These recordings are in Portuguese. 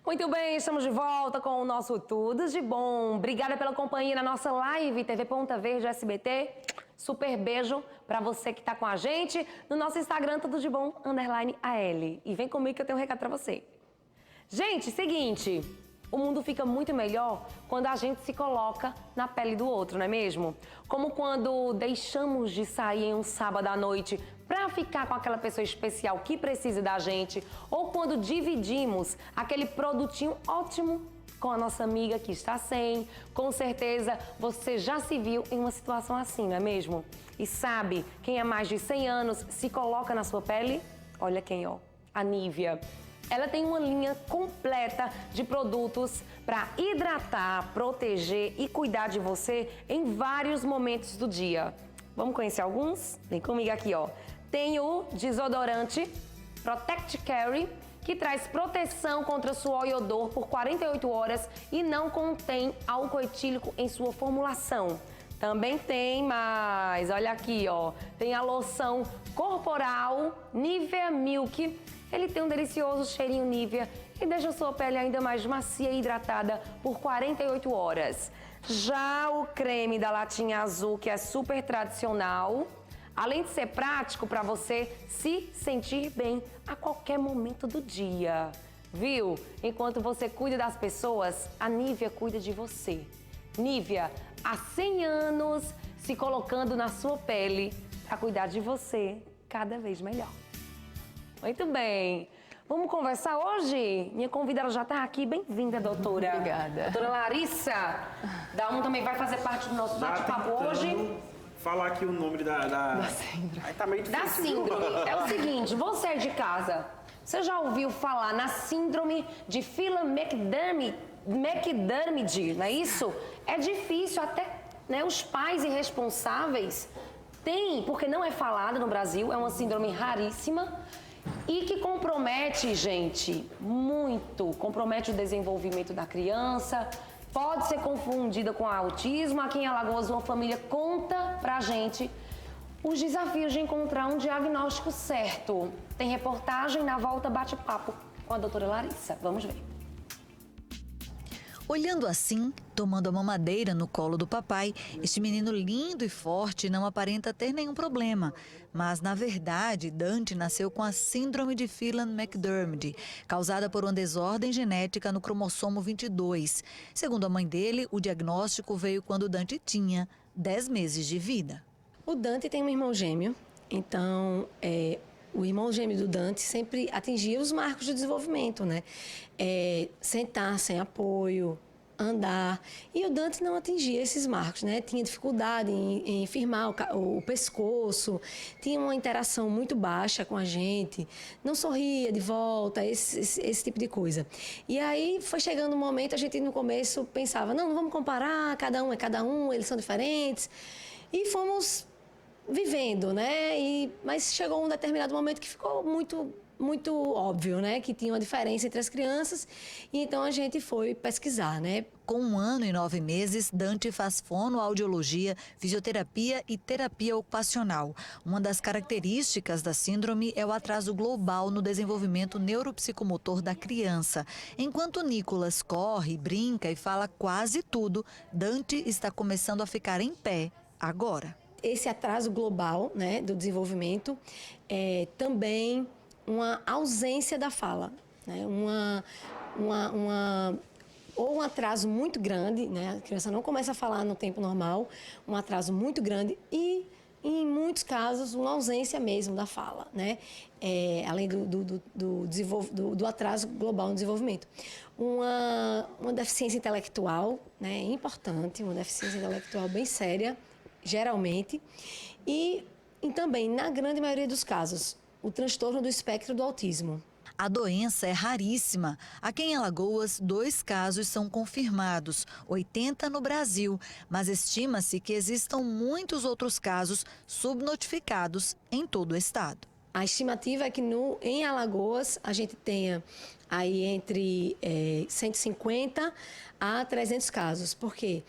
Muito bem, estamos de volta com o nosso Tudo de Bom. Obrigada pela companhia na nossa live TV Ponta Verde SBT. Super beijo pra você que tá com a gente no nosso Instagram Tudo de Bom _AL. E vem comigo que eu tenho um recado pra você. Gente, seguinte, o mundo fica muito melhor quando a gente se coloca na pele do outro, não é mesmo? Como quando deixamos de sair em um sábado à noite para ficar com aquela pessoa especial que precisa da gente, ou quando dividimos aquele produtinho ótimo com a nossa amiga que está sem. Com certeza você já se viu em uma situação assim, não é mesmo? E sabe quem há mais de 100 anos se coloca na sua pele? Olha quem, ó, a Nivea. Ela tem uma linha completa de produtos para hidratar, proteger e cuidar de você em vários momentos do dia. Vamos conhecer alguns? Vem comigo aqui, ó. Tem o desodorante Protect Carry, que traz proteção contra suor e odor por 48 horas e não contém álcool etílico em sua formulação. Também tem mais, olha aqui, ó. Tem a loção corporal Nivea Milk. Ele tem um delicioso cheirinho Nivea e deixa a sua pele ainda mais macia e hidratada por 48 horas. Já o creme da latinha azul, que é super tradicional, além de ser prático para você se sentir bem a qualquer momento do dia. Viu? Enquanto você cuida das pessoas, a Nivea cuida de você. Nivea, há 100 anos se colocando na sua pele para cuidar de você cada vez melhor. Muito bem. Vamos conversar hoje? Minha convidada já está aqui. Bem-vinda, doutora. Obrigada. Doutora Larissa, também vai fazer parte do nosso bate-papo hoje. Falar aqui o nome da síndrome. Aí tá meio difícil. Da síndrome. É o seguinte, você é de casa, você já ouviu falar na síndrome de Phelan-McDermid, não é isso? É difícil, até né, os pais irresponsáveis têm, porque não é falada no Brasil, é uma síndrome raríssima. E que compromete, gente, muito, compromete o desenvolvimento da criança, pode ser confundida com autismo. Aqui em Alagoas, uma família conta pra gente os desafios de encontrar um diagnóstico certo. Tem reportagem na volta bate-papo com a doutora Larissa. Vamos ver. Olhando assim, tomando a mamadeira no colo do papai, este menino lindo e forte não aparenta ter nenhum problema. Mas, na verdade, Dante nasceu com a síndrome de Phelan-McDermid, causada por uma desordem genética no cromossomo 22. Segundo a mãe dele, o diagnóstico veio quando Dante tinha 10 meses de vida. O Dante tem um irmão gêmeo, então o irmão gêmeo do Dante sempre atingia os marcos de desenvolvimento, né? Sentar sem apoio, andar. E o Dante não atingia esses marcos, né? Tinha dificuldade em firmar o pescoço, tinha uma interação muito baixa com a gente, não sorria de volta, esse tipo de coisa. E aí foi chegando um momento, a gente no começo pensava, não vamos comparar, cada um é cada um, eles são diferentes. E fomos vivendo, né? Mas chegou um determinado momento que ficou muito óbvio, né? Que tinha uma diferença entre as crianças. E então a gente foi pesquisar, né? Com 1 ano e 9 meses, Dante faz fonoaudiologia, fisioterapia e terapia ocupacional. Uma das características da síndrome é o atraso global no desenvolvimento neuropsicomotor da criança. Enquanto Nicolas corre, brinca e fala quase tudo, Dante está começando a ficar em pé agora. Esse atraso global, né, do desenvolvimento é também uma ausência da fala, né? Ou um atraso muito grande, né? A criança não começa a falar no tempo normal, um atraso muito grande e, em muitos casos, uma ausência mesmo da fala, né? Além do atraso global no desenvolvimento. Uma deficiência intelectual, né, importante, uma deficiência intelectual bem séria, geralmente, e também, na grande maioria dos casos, o transtorno do espectro do autismo. A doença é raríssima. Aqui em Alagoas, 2 casos são confirmados, 80 no Brasil, mas estima-se que existam muitos outros casos subnotificados em todo o estado. A estimativa é que em Alagoas a gente tenha aí entre 150 a 300 casos, porque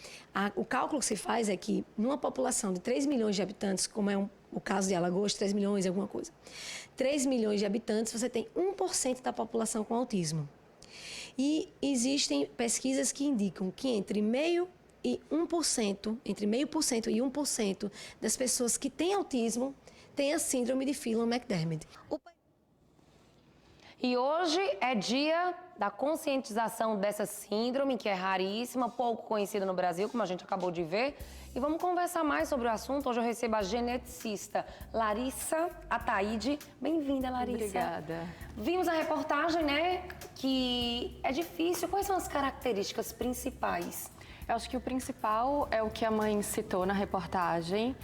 o cálculo que se faz é que numa população de 3 milhões de habitantes, como é o caso de Alagoas, 3 milhões e alguma coisa, 3 milhões de habitantes, você tem 1% da população com autismo. E existem pesquisas que indicam que entre 0,5% e 1%, entre 0,5% e 1% das pessoas que têm autismo têm a síndrome de Phelan-McDermid. E hoje é dia da conscientização dessa síndrome, que é raríssima, pouco conhecida no Brasil, como a gente acabou de ver. E vamos conversar mais sobre o assunto. Hoje eu recebo a geneticista Larissa Ataide. Bem-vinda, Larissa. Obrigada. Vimos a reportagem, né, que é difícil. Quais são as características principais? Eu acho que o principal é o que a mãe citou na reportagem.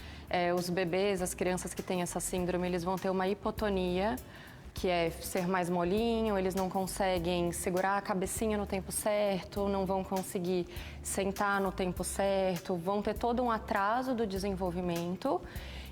Os bebês, as crianças que têm essa síndrome, eles vão ter uma hipotonia, que é ser mais molinho, eles não conseguem segurar a cabecinha no tempo certo, não vão conseguir sentar no tempo certo, vão ter todo um atraso do desenvolvimento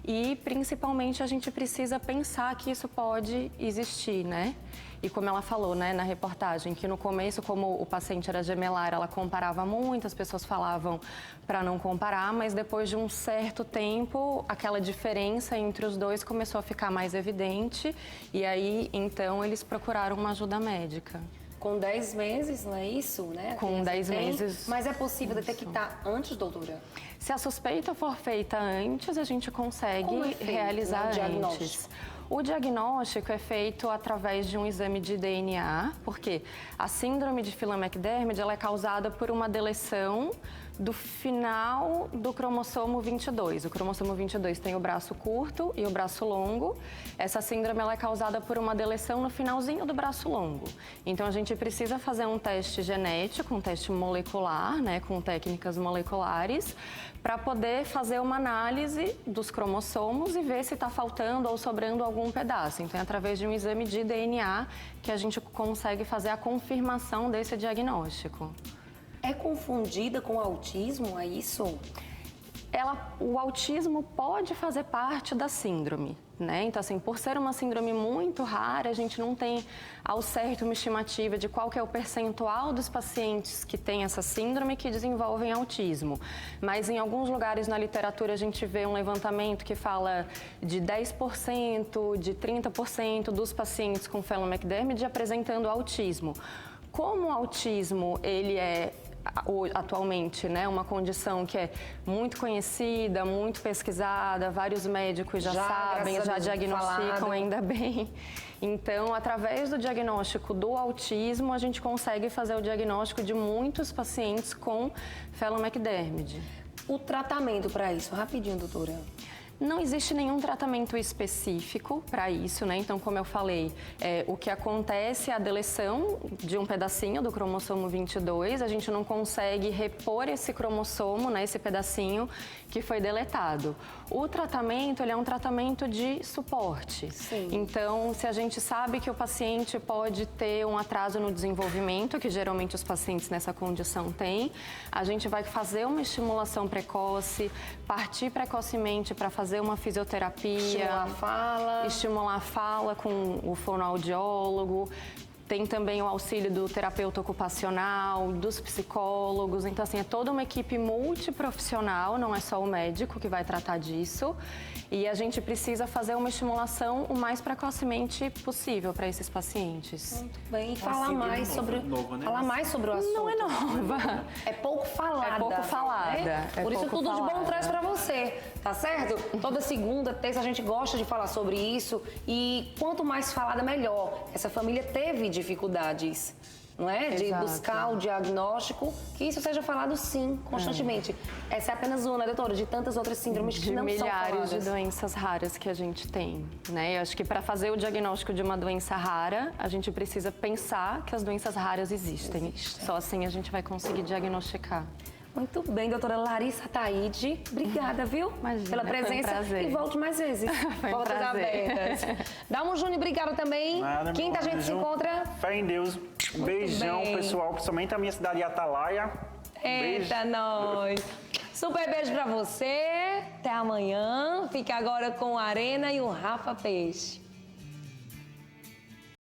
e, principalmente, a gente precisa pensar que isso pode existir, né? E como ela falou, né, na reportagem, que no começo, como o paciente era gemelar, ela comparava muito, as pessoas falavam para não comparar, mas depois de um certo tempo, aquela diferença entre os dois começou a ficar mais evidente e aí, então, eles procuraram uma ajuda médica. Com 10 meses, não é isso, né? Com 10 meses. Mas é possível detectar antes, doutora? Se a suspeita for feita antes, a gente consegue realizar antes. O diagnóstico é feito através de um exame de DNA, porque a síndrome de Phelan-McDermid ela é causada por uma deleção do final do cromossomo 22. O cromossomo 22 tem o braço curto e o braço longo. Essa síndrome ela é causada por uma deleção no finalzinho do braço longo. Então, a gente precisa fazer um teste genético, um teste molecular, né, com técnicas moleculares, para poder fazer uma análise dos cromossomos e ver se está faltando ou sobrando algum pedaço. Então, é através de um exame de DNA que a gente consegue fazer a confirmação desse diagnóstico. É confundida com autismo, é isso? O autismo pode fazer parte da síndrome, né? Então, assim, por ser uma síndrome muito rara, a gente não tem ao certo uma estimativa de qual que é o percentual dos pacientes que têm essa síndrome que desenvolvem autismo. Mas em alguns lugares na literatura a gente vê um levantamento que fala de 10%, de 30% dos pacientes com Phelan-McDermid apresentando autismo. Como o autismo, ele é atualmente, né, uma condição que é muito conhecida, muito pesquisada, vários médicos já sabem, já diagnosticam, ainda bem. Então, através do diagnóstico do autismo, a gente consegue fazer o diagnóstico de muitos pacientes com Phelan-McDermid. O tratamento para isso, rapidinho, doutora. Não existe nenhum tratamento específico para isso, né? Então, como eu falei, o que acontece é a deleção de um pedacinho do cromossomo 22, a gente não consegue repor esse cromossomo, né, esse pedacinho que foi deletado. O tratamento, ele é um tratamento de suporte. Sim. Então, se a gente sabe que o paciente pode ter um atraso no desenvolvimento, que geralmente os pacientes nessa condição têm, a gente vai fazer uma estimulação precoce, partir precocemente para fazer uma fisioterapia, estimular a fala com o fonoaudiólogo. Tem também o auxílio do terapeuta ocupacional, dos psicólogos. Então, assim, é toda uma equipe multiprofissional, não é só o médico que vai tratar disso. E a gente precisa fazer uma estimulação o mais precocemente possível para esses pacientes. Muito bem. E falar mais sobre o assunto. Não é nova. É pouco falada. É pouco falada. Né? É Por isso, pouco tudo de bom falada. traz pra você, tá certo? Toda segunda, terça, a gente gosta de falar sobre isso. E quanto mais falada, melhor. Essa família teve dificuldades, não é? De Exato. buscar o diagnóstico, que isso seja falado, sim, constantemente. Essa é apenas uma, né, doutora? De tantas outras síndromes que não são faladas. De milhares de doenças raras que a gente tem, né? Eu acho que para fazer o diagnóstico de uma doença rara, a gente precisa pensar que as doenças raras existem. Só assim a gente vai conseguir diagnosticar. Muito bem, doutora Larissa Ataide. Obrigada, viu? Imagina, pela foi um presença. prazer. E volte mais vezes. Foi um Portas prazer. abertas. Dalmo Júnior, obrigada também. Nada, Quinta a gente se encontra. Fé em Deus. Um beijão, bem. pessoal, principalmente a minha cidade de Atalaia. Eita, nós. Super beijo pra você. Até amanhã. Fica agora com a Arena e o Rafa Peixe.